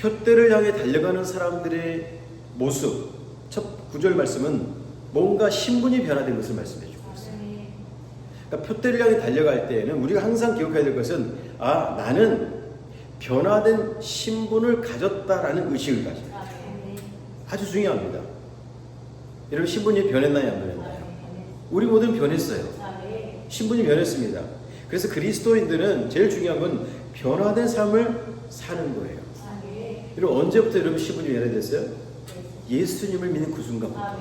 표대를 향해 달려가는 사람들의 모습, 첫 9절 말씀은 뭔가 신분이 변화된 것을 말씀해 주고 있어요. 그러니까 표대를 향해 달려갈 때에는 우리가 항상 기억해야 될 것은 나는 변화된 신분을 가졌다라는 의식을 가져야 돼요. 아주 중요합니다. 여러분 신분이 변했나요? 안 변했나요? 우리 모두는 변했어요. 신분이 변했습니다. 그래서 그리스도인들은 제일 중요한 건 변화된 삶을 사는 거예요. 여러분 언제부터 여러분 신분이 변화됐어요? 예수님을 믿는 그 순간부터.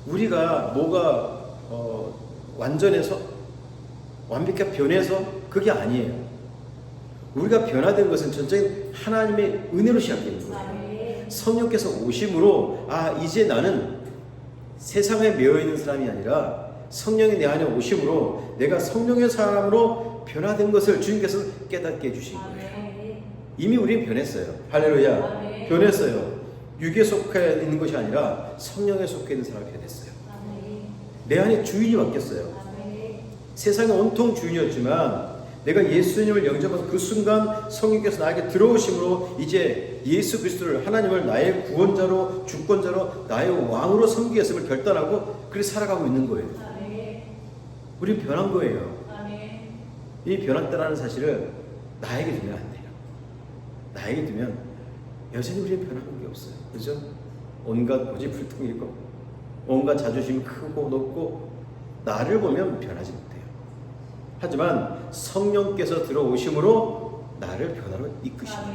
우리가 뭐가 완전해서 완벽하게 변해서 그게 아니에요. 우리가 변화된 것은 전적인 하나님의 은혜로 시작되는 거예요. 성령께서 오심으로 이제 나는 세상에 매여 있는 사람이 아니라 성령이 내 안에 오심으로 내가 성령의 사람으로 변화된 것을 주님께서 깨닫게 해주신 거예요. 이미 우리는 변했어요. 할렐루야. 변했어요. 육에 속해 있는 것이 아니라 성령에 속해 있는 사람이 변했어요. 내 안에 주인이 바뀌었어요. 세상의 온통 주인이었지만 내가 예수님을 영접해서 그 순간 성령께서 나에게 들어오심으로 이제 예수 그리스도를 하나님을 나의 구원자로 주권자로 나의 왕으로 섬기겠음을 결단하고 그렇게 살아가고 있는 거예요. 우리는 변한 거예요. 이 변했다라는 사실을 나에게 두면 안 돼요. 나에게 두면 여전히 우리는 변한 게 없어요. 그죠? 온갖 고집불통이고 온갖 자존심이 크고 높고 나를 보면 변하지 못해요. 하지만 성령께서 들어오심으로 나를 변화로 이끄십니다.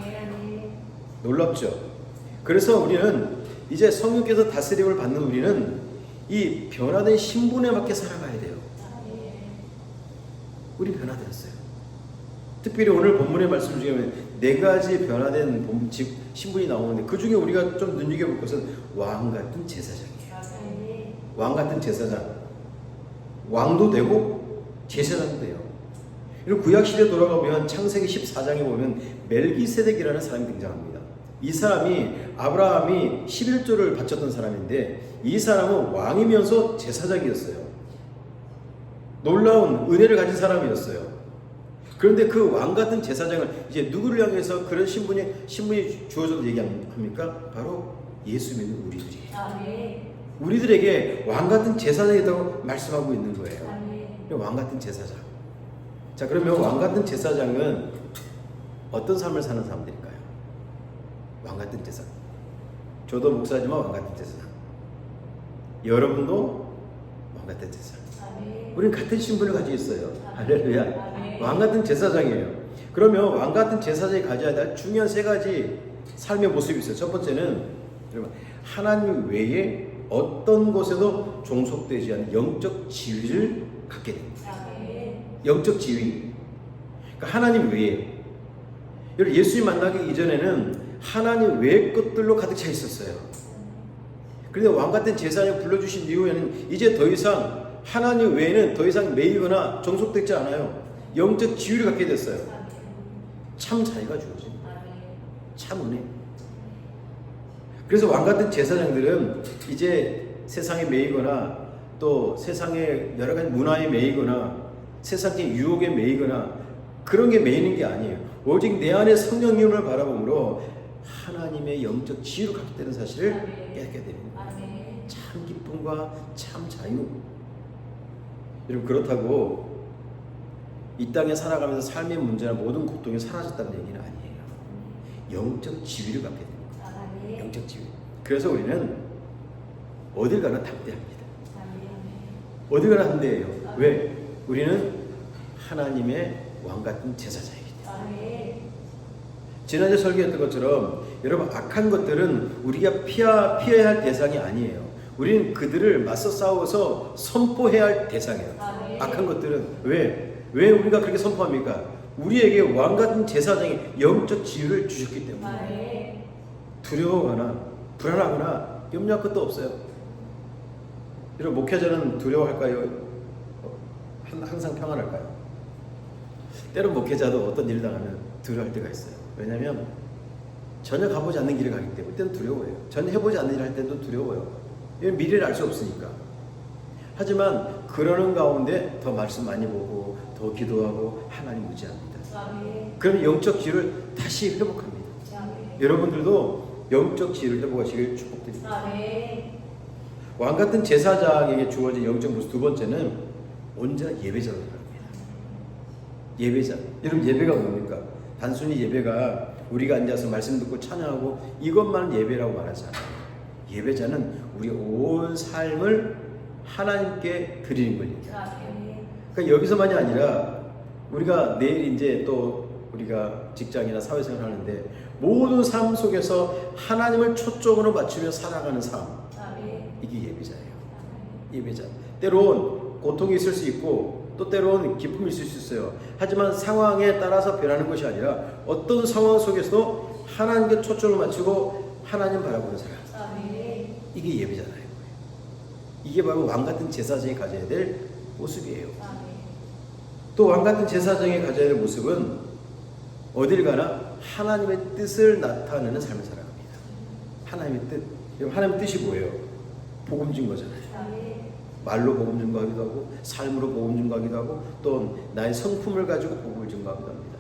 놀랍죠? 그래서 우리는 이제 성령께서 다스림을 받는 우리는 이 변화된 신분에 맞게 살아가야 돼요. 우리 변화되었어요. 특별히 오늘 본문의 말씀 중에 네 가지 변화된 신분이 나오는데 그 중에 우리가 좀 눈여겨볼 것은 왕 같은 제사장이에요. 왕 같은 제사장. 왕도 되고 제사장도 돼요. 그리고 구약시대에 돌아가면 창세기 14장에 보면 멜기세덱이라는 사람이 등장합니다. 이 사람이 아브라함이 11조를 바쳤던 사람인데 이 사람은 왕이면서 제사장이었어요. 놀라운 은혜를 가진 사람이었어요. 그런데 그 왕같은 제사장을 이제 누구를 향해서 그런 신분이 주어져도 얘기합니까? 바로 예수 믿는 우리들이에요. 우리들에게 왕같은 제사장이라고 말씀하고 있는 거예요. 왕같은 제사장. 자, 그러면 왕같은 제사장은 어떤 삶을 사는 사람들일까요? 왕같은 제사장. 저도 목사지만 왕같은 제사장. 여러분도 왕같은 제사장. 우리는 같은 신분을 가지고 있어요. 할렐루야. 왕같은 제사장이에요. 그러면 왕같은 제사장이 가져야 될 중요한 세 가지 삶의 모습이 있어요. 첫 번째는 여러분 하나님 외에 어떤 곳에도 종속되지 않은 영적 지위를 갖게 됩니다. 영적 지위. 그러니까 하나님 외에. 여러분 예수님 만나기 이전에는 하나님 외의 것들로 가득 차 있었어요. 그런데 왕같은 제사장을 불러주신 이후에는 이제 더 이상 하나님 외에는 더 이상 매이거나 종속되지 않아요. 영적 지위를 갖게 됐어요. 참 자유가 주어집니다. 참 은혜. 그래서 왕같은 제사장들은 이제 세상에 매이거나 또 세상의 여러 가지 문화에 매이거나 세상의 유혹에 매이거나 그런 게 매이는 게 아니에요. 오직 내 안에 성령님을 바라보므로 하나님의 영적 지위를 갖게 되는 사실을 깨닫게 됩니다. 참 기쁨과 참 자유. 여러분 그렇다고 이 땅에 살아가면서 삶의 문제나 모든 고통이 사라졌다는 얘기는 아니에요. 영적 지위를 갖게 됩니다. 영적 지위. 그래서 우리는 어딜 가나 담대합니다. 어딜 가나 담대해요. 왜? 우리는 하나님의 왕같은 제사장이기 때문에. 지난주에 설교했던 것처럼 여러분 악한 것들은 우리가 피해야 할 대상이 아니에요. 우리는 그들을 맞서 싸워서 선포해야 할 대상이에요. 악한 것들은 왜 우리가 그렇게 선포합니까? 우리에게 왕같은 제사장이 영적 지위를 주셨기 때문에. 두려워하거나 불안하거나 염려할 것도 없어요. 여러분 목회자는 두려워할까요? 항상 평안할까요? 때론 목회자도 어떤 일을 당하면 두려워할 때가 있어요. 왜냐하면 전혀 가보지 않는 길을 가기 때문에 그때는 두려워해요. 전혀 해보지 않는 일을 할 때도 두려워요. 미래를 알 수 없으니까. 하지만 그러는 가운데 더 말씀 많이 보고 더 기도하고 하나님 의지합니다. 그러면 영적 지위를 다시 회복합니다. 여러분들도 영적 지혜를 회복하시길 축복드립니다. 아멘. 왕 같은 제사장에게 주어진 영적 모습 두 번째는 언제나 예배자로 살아갑니다. 예배자. 여러분 예배가 뭡니까? 단순히 예배가 우리가 앉아서 말씀 듣고 찬양하고 이것만 예배라고 말하지 않아요. 예배자는 우리 온 삶을 하나님께 드리는 걸 얘기해요. 아멘. 그러니까 여기서만이 아니라 우리가 내일 이제 또 우리가 직장이나 사회생활 하는데 모든 삶 속에서 하나님을 초점으로 맞추며 살아가는 삶, 아멘. 이게 예배자예요. 예배자. 때론 고통이 있을 수 있고 또 때론 기쁨이 있을 수 있어요. 하지만 상황에 따라서 변하는 것이 아니라 어떤 상황 속에서도 하나님께 초점을 맞추고 하나님 바라보는 사람, 아멘. 이게 예배잖아요. 이게 바로 왕 같은 제사장이 가져야 될 모습이에요. 아멘. 또 왕 같은 제사장이 가져야 될 모습은 어딜 가나 하나님의 뜻을 나타내는 삶을 살아갑니다. 하나님의 뜻. 하나님의 뜻이 뭐예요? 복음 증거잖아요. 아멘. 말로 복음 증거하기도 하고 삶으로 복음 증거하기도 하고 또 나의 성품을 가지고 복음을 증거하기도 합니다.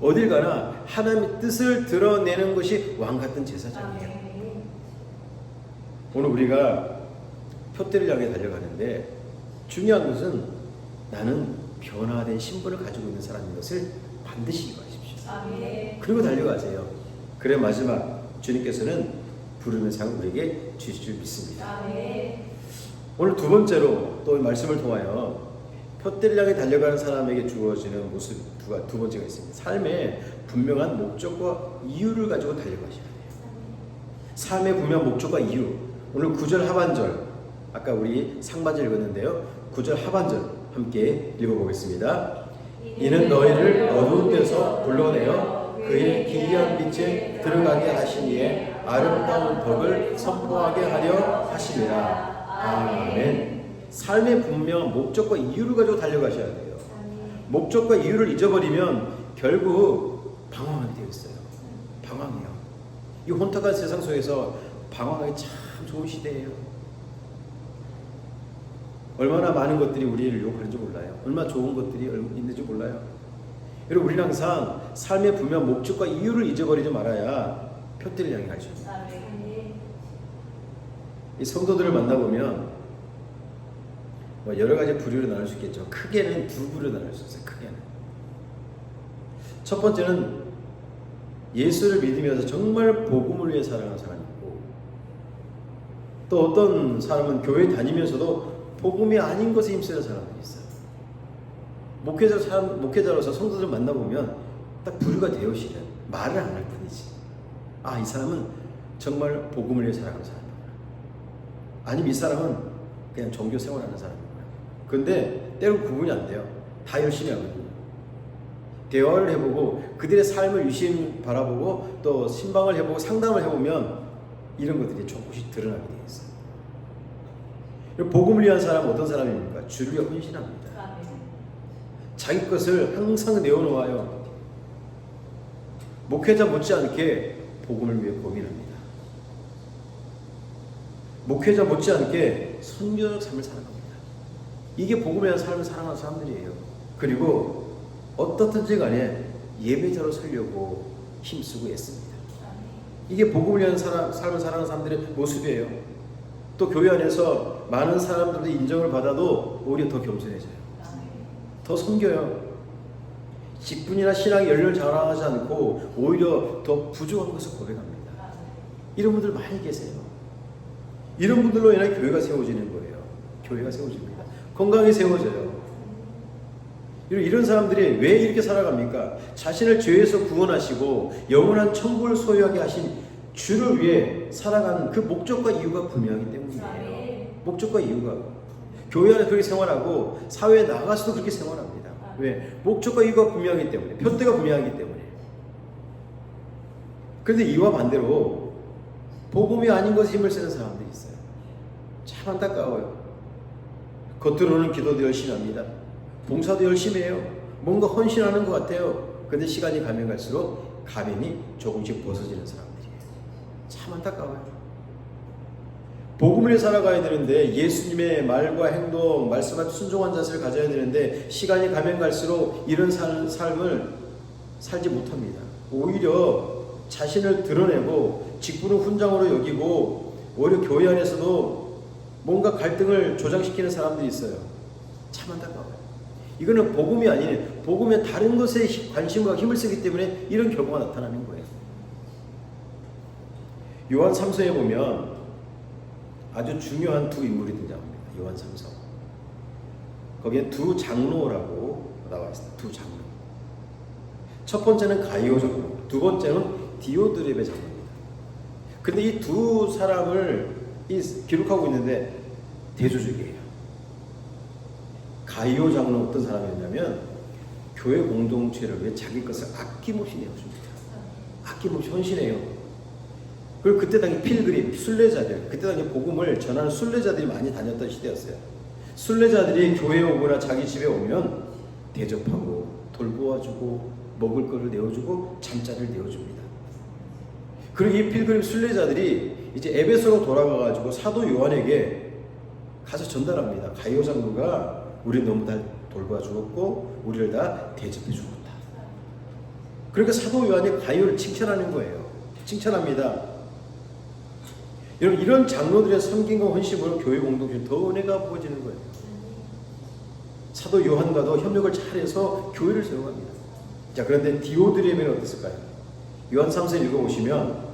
어딜 가나 하나님의 뜻을 드러내는 것이 왕 같은 제사장이에요. 아멘. 오늘 우리가 표대를 향해 달려가는데 중요한 것은 나는 변화된 신분을 가지고 있는 사람인 것을 반드시 이해하십시오. 아멘. 그리고 달려가세요. 그래 마지막 주님께서는 부르는 상 우리에게 주실 줄 믿습니다. 아멘. 오늘 두 번째로 또 말씀을 통하여 표대를 향해 달려가는 사람에게 주어지는 모습 두 번째가 있습니다. 삶에 분명한 목적과 이유를 가지고 달려가셔야 돼요. 삶의 분명한 목적과 이유. 오늘 9절 하반절, 아까 우리 상반절 읽었는데요. 9절 하반절 함께 읽어보겠습니다. 이는 너희를 어두운 데서 불러내어 그의 기이한 빛에 들어가게 하시니에 아름다운 덕을 선포하게 하려 하심이라. 아멘. 삶의 분명한 목적과 이유를 가지고 달려가셔야 돼요. 목적과 이유를 잊어버리면 결국 방황하게 되어 있어요. 방황이요. 이 혼탁한 세상 속에서 방황하기 참 좋은 시대예요. 얼마나 많은 것들이 우리를 유혹하는지 몰라요. 얼마나 좋은 것들이 있는지 몰라요. 여러분 우리는 항상 삶의 분명한 목적과 이유를 잊어버리지 말아야 표대를 향해 가죠. 이 성도들을 만나보면 뭐 여러 가지 부류로 나눌 수 있겠죠. 크게는 두 부류로 나눌 수 있어요. 크게는. 첫 번째는 예수를 믿으면서 정말 복음을 위해 살아가는 사람이 있고 또 어떤 사람은 교회 다니면서도 복음이 아닌 것에 힘쓰는 사람들이 있어요. 목회자로서 성도들 만나보면 딱 부류가 되어지면 말을 안 할 뿐이지. 아, 이 사람은 정말 복음을 위해 살아가는 사람이구나. 아니면 이 사람은 그냥 종교 생활하는 사람이구나. 근데 때로 구분이 안 돼요. 다 열심히 하거든요. 대화를 해보고 그들의 삶을 유심히 바라보고 또 신방을 해보고 상담을 해보면 이런 것들이 조금씩 드러나게 되어 있어요. 복음을 위한 사람은 어떤 사람입니까? 주를 위해 헌신합니다. 자기 것을 항상 내어놓아요. 목회자 못지않게 복음을 위해 고민합니다. 목회자 못지않게 선교적 삶을 살아갑니다. 이게 복음을 위한 삶을 살아가는 사람들이에요. 그리고 어떻든지 간에 예배자로 서려고 힘쓰고 애씁니다. 이게 복음을 위한 삶을 살아가는 사람들의 모습이에요. 또 교회 안에서 많은 사람들도 인정을 받아도 오히려 더 겸손해져요. 더 섬겨요. 직분이나 신앙의 열렬 자랑하지 않고 오히려 더 부족한 것을 고백합니다. 이런 분들 많이 계세요. 이런 분들로 인해 교회가 세워지는 거예요. 교회가 세워집니다. 건강히 세워져요. 이런 사람들이 왜 이렇게 살아갑니까? 자신을 죄에서 구원하시고 영원한 천국을 소유하게 하신 주를 위해 살아가는 그 목적과 이유가 분명하기 때문이에요. 목적과 이유가. 교회 안에 그렇게 생활하고 사회에 나가서도 그렇게 생활합니다. 왜? 목적과 이유가 분명하기 때문에. 표대가 분명하기 때문에. 그런데 이와 반대로 복음이 아닌 것에 힘을 쓰는 사람들이 있어요. 참 안타까워요. 겉으로는 기도도 열심히 합니다. 봉사도 열심히 해요. 뭔가 헌신하는 것 같아요. 근데 시간이 가면 갈수록 가면이 조금씩 벗어지는 사람들이에요. 참 안타까워요. 복음을 위해 살아가야 되는데 예수님의 말과 행동, 말씀에 순종한 자세를 가져야 되는데 시간이 가면 갈수록 이런 삶을 살지 못합니다. 오히려 자신을 드러내고 직분을 훈장으로 여기고 오히려 교회 안에서도 뭔가 갈등을 조장시키는 사람들이 있어요. 참 안타까워요. 이거는 복음이 아니에요. 복음의 다른 것에 관심과 힘을 쓰기 때문에 이런 결과가 나타나는 거예요. 요한 3서에 보면 아주 중요한 두 인물이 등장합니다. 요한 3서. 거기에 두 장로라고 나와 있습니다. 두 장로. 첫 번째는 가이오 장로, 두 번째는 디오드렙의 장로입니다. 그런데 이 두 사람을 기록하고 있는데 대조적이에요. 가이오 장로는 어떤 사람이었냐면 교회 공동체를 위해 자기 것을 아낌없이 내어줍니다. 아낌없이 헌신해요. 그리고 그때 당시 필그림, 순례자들, 그때 당시 복음을 전하는 순례자들이 많이 다녔던 시대였어요. 순례자들이 교회에 오거나 자기 집에 오면 대접하고 돌보아주고 먹을 것을 내어주고 잠자리를 내어줍니다. 그리고 이 필그림 순례자들이 이제 에베소로 돌아가가지고 사도 요한에게 가서 전달합니다. 가이오 장로가 우리 너무 다 돌봐주었고 우리를 다 대접해 주었다. 그러니까 사도 요한이 가이오를 칭찬하는 거예요. 칭찬합니다. 여러분, 이런 장로들의 섬김과 헌신으로 교회 공동체 더 은혜가 부어지는 거예요. 사도 요한과도 협력을 잘해서 교회를 세워갑니다. 자, 그런데 디오드렙은 어땠을까요? 요한 3서 읽어보시면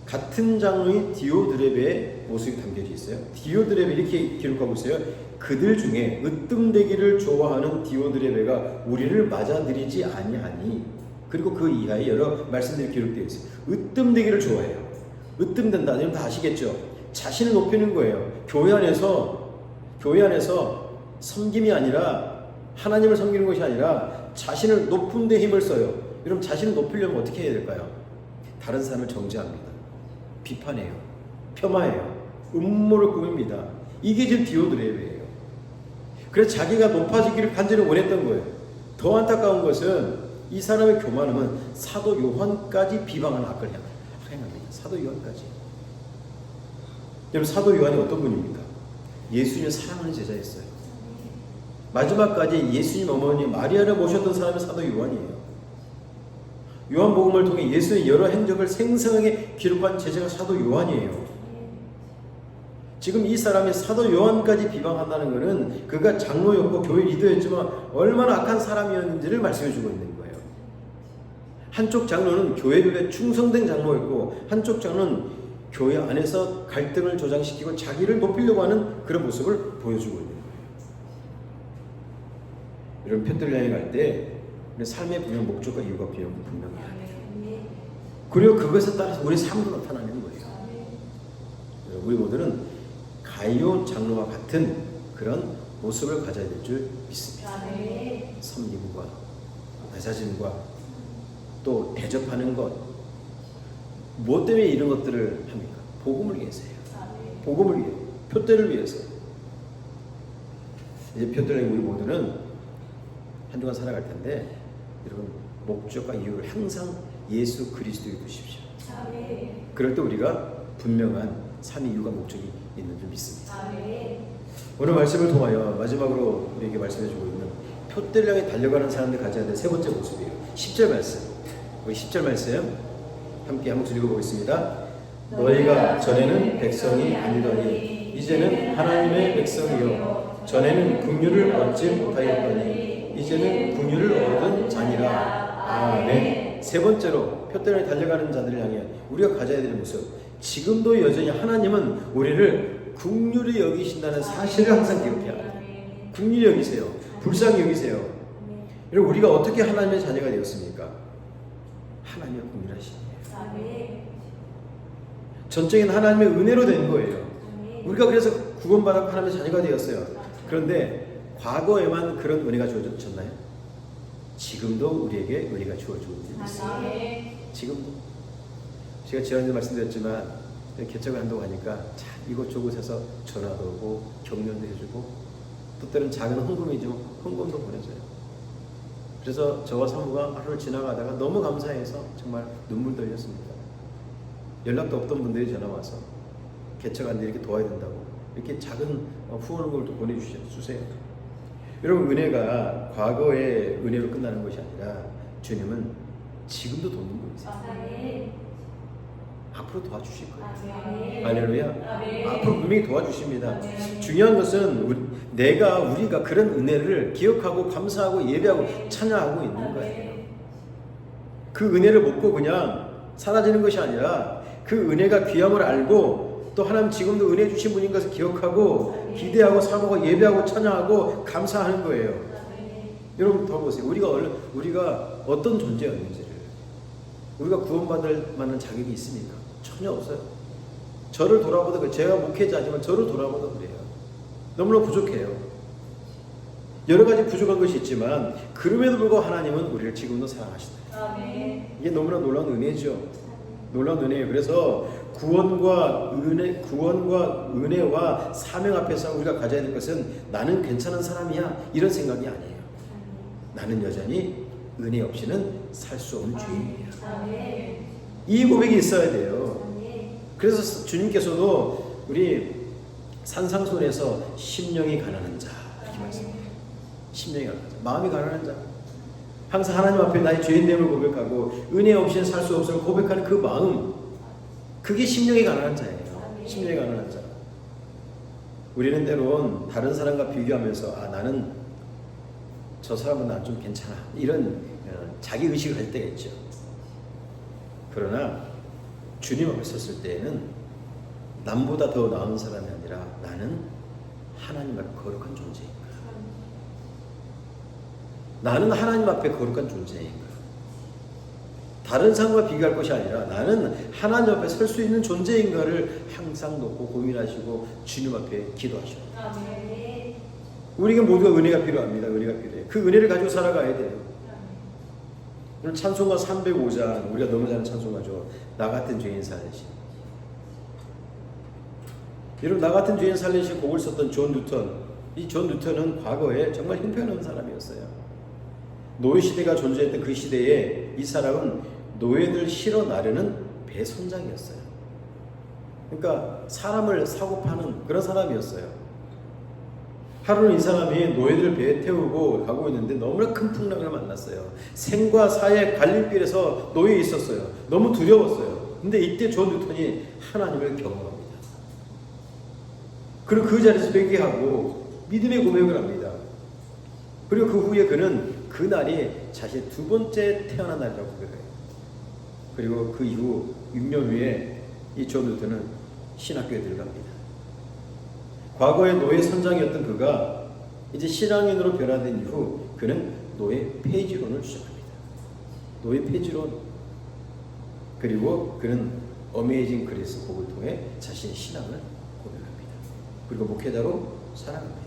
같은 장로인 디오드렙의 모습이 담겨져 있어요. 디오드렙이 이렇게 기록하고 있어요. 그들 중에 으뜸되기를 좋아하는 디오드레베가 우리를 맞아들이지 아니하니. 그리고 그 이하에 여러 말씀들이 기록되어 있어요. 으뜸되기를 좋아해요. 으뜸된다. 여러분 다 아시겠죠? 자신을 높이는 거예요. 교회 안에서 섬김이 아니라 하나님을 섬기는 것이 아니라 자신을 높은 데 힘을 써요. 여러분, 자신을 높이려면 어떻게 해야 될까요? 다른 사람을 정죄합니다. 비판해요. 폄하해요. 음모를 꾸밉니다. 이게 지금 디오드레베예요. 그래서 자기가 높아지기를 간절히 원했던 거예요. 더 안타까운 것은 이 사람의 교만함은 사도 요한까지 비방하는 악을 행합니다. 사도 요한까지. 여러분, 사도 요한이 어떤 분입니까? 예수님을 사랑하는 제자였어요. 마지막까지 예수님 어머니 마리아를 모셨던 사람이 사도 요한이에요. 요한복음을 통해 예수의 여러 행적을 생생하게 기록한 제자가 사도 요한이에요. 지금 이 사람이 사도 요한까지 비방한다는 것은 그가 장로였고 교회 리더였지만 얼마나 악한 사람이었는지를 말씀해 주고 있는 거예요. 한쪽 장로는 교회를 위해 충성된 장로였고 한쪽 장로는 교회 안에서 갈등을 조장시키고 자기를 높이려고 하는 그런 모습을 보여주고 있는 거예요. 이런 편들을 향해 갈 때 삶의 분명 목적과 이유가 분명해야 돼요. 그리고 그것에 따라서 우리 삶도 나타나는 거예요. 우리 모두는 가이오 장로와 같은 그런 모습을 가져야 될 줄 믿습니다. 섬김과 낮아짐과 또 대접하는 것, 무엇 때문에 이런 것들을 합니까? 복음을 위해서예요. 복음을 위해, 표대를 위해서. 이제 표대를 우리 모두는 한 주간 살아갈 텐데 여러분, 목적과 이유를 항상 예수 그리스도에 두십시오. 그럴 때 우리가 분명한 삶의 이유가 목적이 있는 줄 믿습니다. 오늘 말씀을 통하여 마지막으로 우리에게 말씀해주고 있는 표대를 향해 달려가는 사람들이 가져야 될 세 번째 모습이에요. 10절 말씀. 우리 10절 말씀 함께 한 목소리 읽어보겠습니다. 너희가 전에는 백성이 아니더니 이제는 하나님의 백성이요 전에는 긍휼을 얻지 못하였더니 이제는 긍휼을 얻은 자니라. 아멘. 세 번째로 표대를 달려가는 자들을 향해 우리가 가져야 될 모습. 지금도 여전히 하나님은 우리를 긍휼히 여기신다는 사실을 항상 기억해야 합니다. 긍휼히 여기세요. 불쌍히 여기세요. 여러분, 우리가 어떻게 하나님의 자녀가 되었습니까? 하나님의 긍휼하심이에요. 전적인 하나님의 은혜로 된 거예요. 우리가 그래서 구원받았고 하나님의 자녀가 되었어요. 그런데 과거에만 그런 은혜가 주어졌나요? 지금도 우리에게 은혜가 주어지고 있습니다. 지금도. 제가 지난주에 말씀드렸지만 개척을 한다고 하니까 참 이곳저곳에서 전화도 오고 격려도 해주고 또 때로는 작은 헌금이지만 헌금도 보내줘요. 그래서 저와 사모가 하루를 지나가다가 너무 감사해서 정말 눈물도 흘렸습니다. 연락도 없던 분들이 전화 와서 개척하는데 이렇게 도와야 된다고 이렇게 작은 후원금을 또 보내주세요. 여러분, 은혜가 과거의 은혜로 끝나는 것이 아니라 주님은 지금도 돕는 분이세요. 아멘. 앞으로 도와주실 거예요. 아멘. 할렐루야. 아멘. 앞으로 분명히 도와주십니다. 아멘. 중요한 것은 우리가 그런 은혜를 기억하고 감사하고 예배하고 찬양하고 있는 거예요. 그 은혜를 먹고 그냥 사라지는 것이 아니라 그 은혜가 귀함을 알고 또 하나님 지금도 은혜 주신 분인 것을 기억하고 기대하고 사모하고 예배하고 찬양하고 감사하는 거예요. 여러분 더 보세요. 우리가 어떤 존재였는지를, 우리가 구원받을 만한 자격이 있습니까? 전혀 없어요. 저를 돌아보다, 제가 목회자지만 저를 돌아보다 그래요. 너무나 부족해요. 여러 가지 부족한 것이 있지만 그럼에도 불구하고 하나님은 우리를 지금도 사랑하시다. 이게 너무나 놀라운 은혜죠. 놀라운 은혜예요. 그래서 구원과 은혜와 사명 앞에서 우리가 가져야 될 것은 나는 괜찮은 사람이야 이런 생각이 아니에요. 나는 여전히 은혜 없이는 살 수 없는 죄인이에요. 이 고백이 있어야 돼요. 그래서 주님께서도 우리 산상손에서 심령이 가난한 자 이렇게 말씀해요. 심령이 가난한 자, 마음이 가난한 자, 항상 하나님 앞에 나의 죄인됨을 고백하고 은혜 없이는 살 수 없음을 고백하는 그 마음, 그게 심령이 가난한 자예요. 심령이 가난한 자. 우리는 때론 다른 사람과 비교하면서 나는 저 사람은 난 좀 괜찮아 이런 자기 의식을 할 때가 있죠. 그러나 주님 앞에 섰을 때에는 남보다 더 나은 사람이 아니라 나는 하나님 앞에 거룩한 존재인가, 나는 하나님 앞에 거룩한 존재인가, 다른 사람과 비교할 것이 아니라 나는 하나님 앞에 설 수 있는 존재인가를 항상 놓고 고민하시고 주님 앞에 기도하셔요. 우리에게 모두가 은혜가 필요합니다. 은혜가 필요해요. 그 은혜를 가지고 살아가야 돼요. 오늘 찬송가 305장, 우리가 너무 잘 찬송가죠. 나 같은 죄인 살리시. 여러분, 나 같은 죄인 살리시 곡을 썼던 존 뉴턴. 이 존 뉴턴은 과거에 정말 형편없는 사람이었어요. 노예 시대가 존재했던 그 시대에 이 사람은 노예들 실어 나르는 배 선장이었어요. 그러니까 사람을 사고 파는 그런 사람이었어요. 하루는 이 사람이 노예들 배에 태우고 가고 있는데 너무나 큰 풍랑을 만났어요. 생과 사의 갈림길에서 놓여 있었어요. 너무 두려웠어요. 근데 이때 존 뉴턴이 하나님을 경험합니다. 그리고 그 자리에서 회개하고 믿음의 고백을 합니다. 그리고 그 후에 그는 그날이 자신의 두 번째 태어난 날이라고 고백해요. 그리고 그 이후 6년 후에 이 존 뉴턴은 신학교에 들어갑니다. 과거의 노예 선장이었던 그가 이제 신앙인으로 변화된 이후 그는 노예 폐지론을 주장합니다. 노예 폐지론. 그리고 그는 어메이징 그레이스 곡을 통해 자신의 신앙을 고백합니다. 그리고 목회자로 살아갑니다.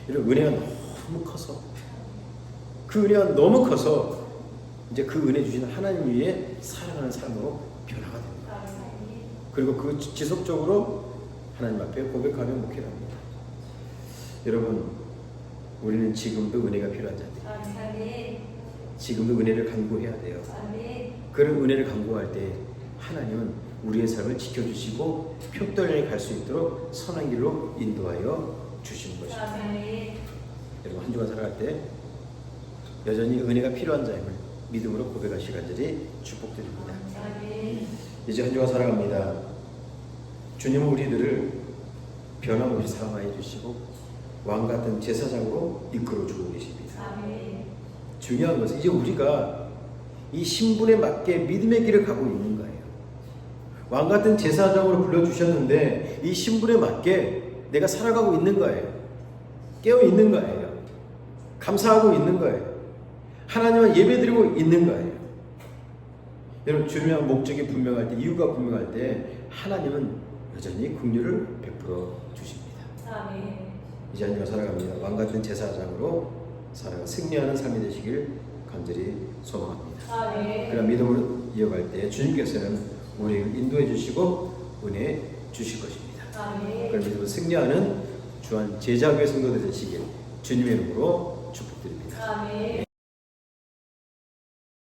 이런 은혜가 너무 커서, 그 은혜가 너무 커서 이제 그 은혜 주신 하나님 위에 살아가는 삶으로 변화가 됩니다. 그리고 그 지속적으로 하나님 앞에 고백하며 목회합니다. 여러분, 우리는 지금도 은혜가 필요한 자들이에요. 지금도 은혜를 간구해야 돼요. 그런 은혜를 간구할 때 하나님은 우리의 삶을 지켜주시고 평떨리 갈 수 있도록 선한 길로 인도하여 주시는 것입니다. 여러분, 한 주간 살아갈 때 여전히 은혜가 필요한 자임을 믿음으로 고백하시기 간절히 축복드립니다. 이제 한 주간 살아갑니다. 주님은 우리들을 변함없이 사랑하여 주시고 왕같은 제사장으로 이끌어주고 계십니다. 중요한 것은 이제 우리가 이 신분에 맞게 믿음의 길을 가고 있는 거예요. 왕같은 제사장으로 불러주셨는데 이 신분에 맞게 내가 살아가고 있는 거예요. 깨어 있는 거예요. 감사하고 있는 거예요. 하나님을 예배드리고 있는 거예요. 여러분, 중요한 목적이 분명할 때, 이유가 분명할 때 하나님은 여전히 긍휼을 베풀어 주십니다. 이제 한 주간 살아갑니다. 왕같은 제사장으로 살아가 승리하는 삶이 되시길 간절히 소망합니다. 그런 믿음을 이어갈 때 주님께서는 우리를 인도해 주시고 은혜 주실 것입니다. 그런 믿음을 승리하는 주한 제자교회 성도들 되시길 주님의 이름으로 축복드립니다.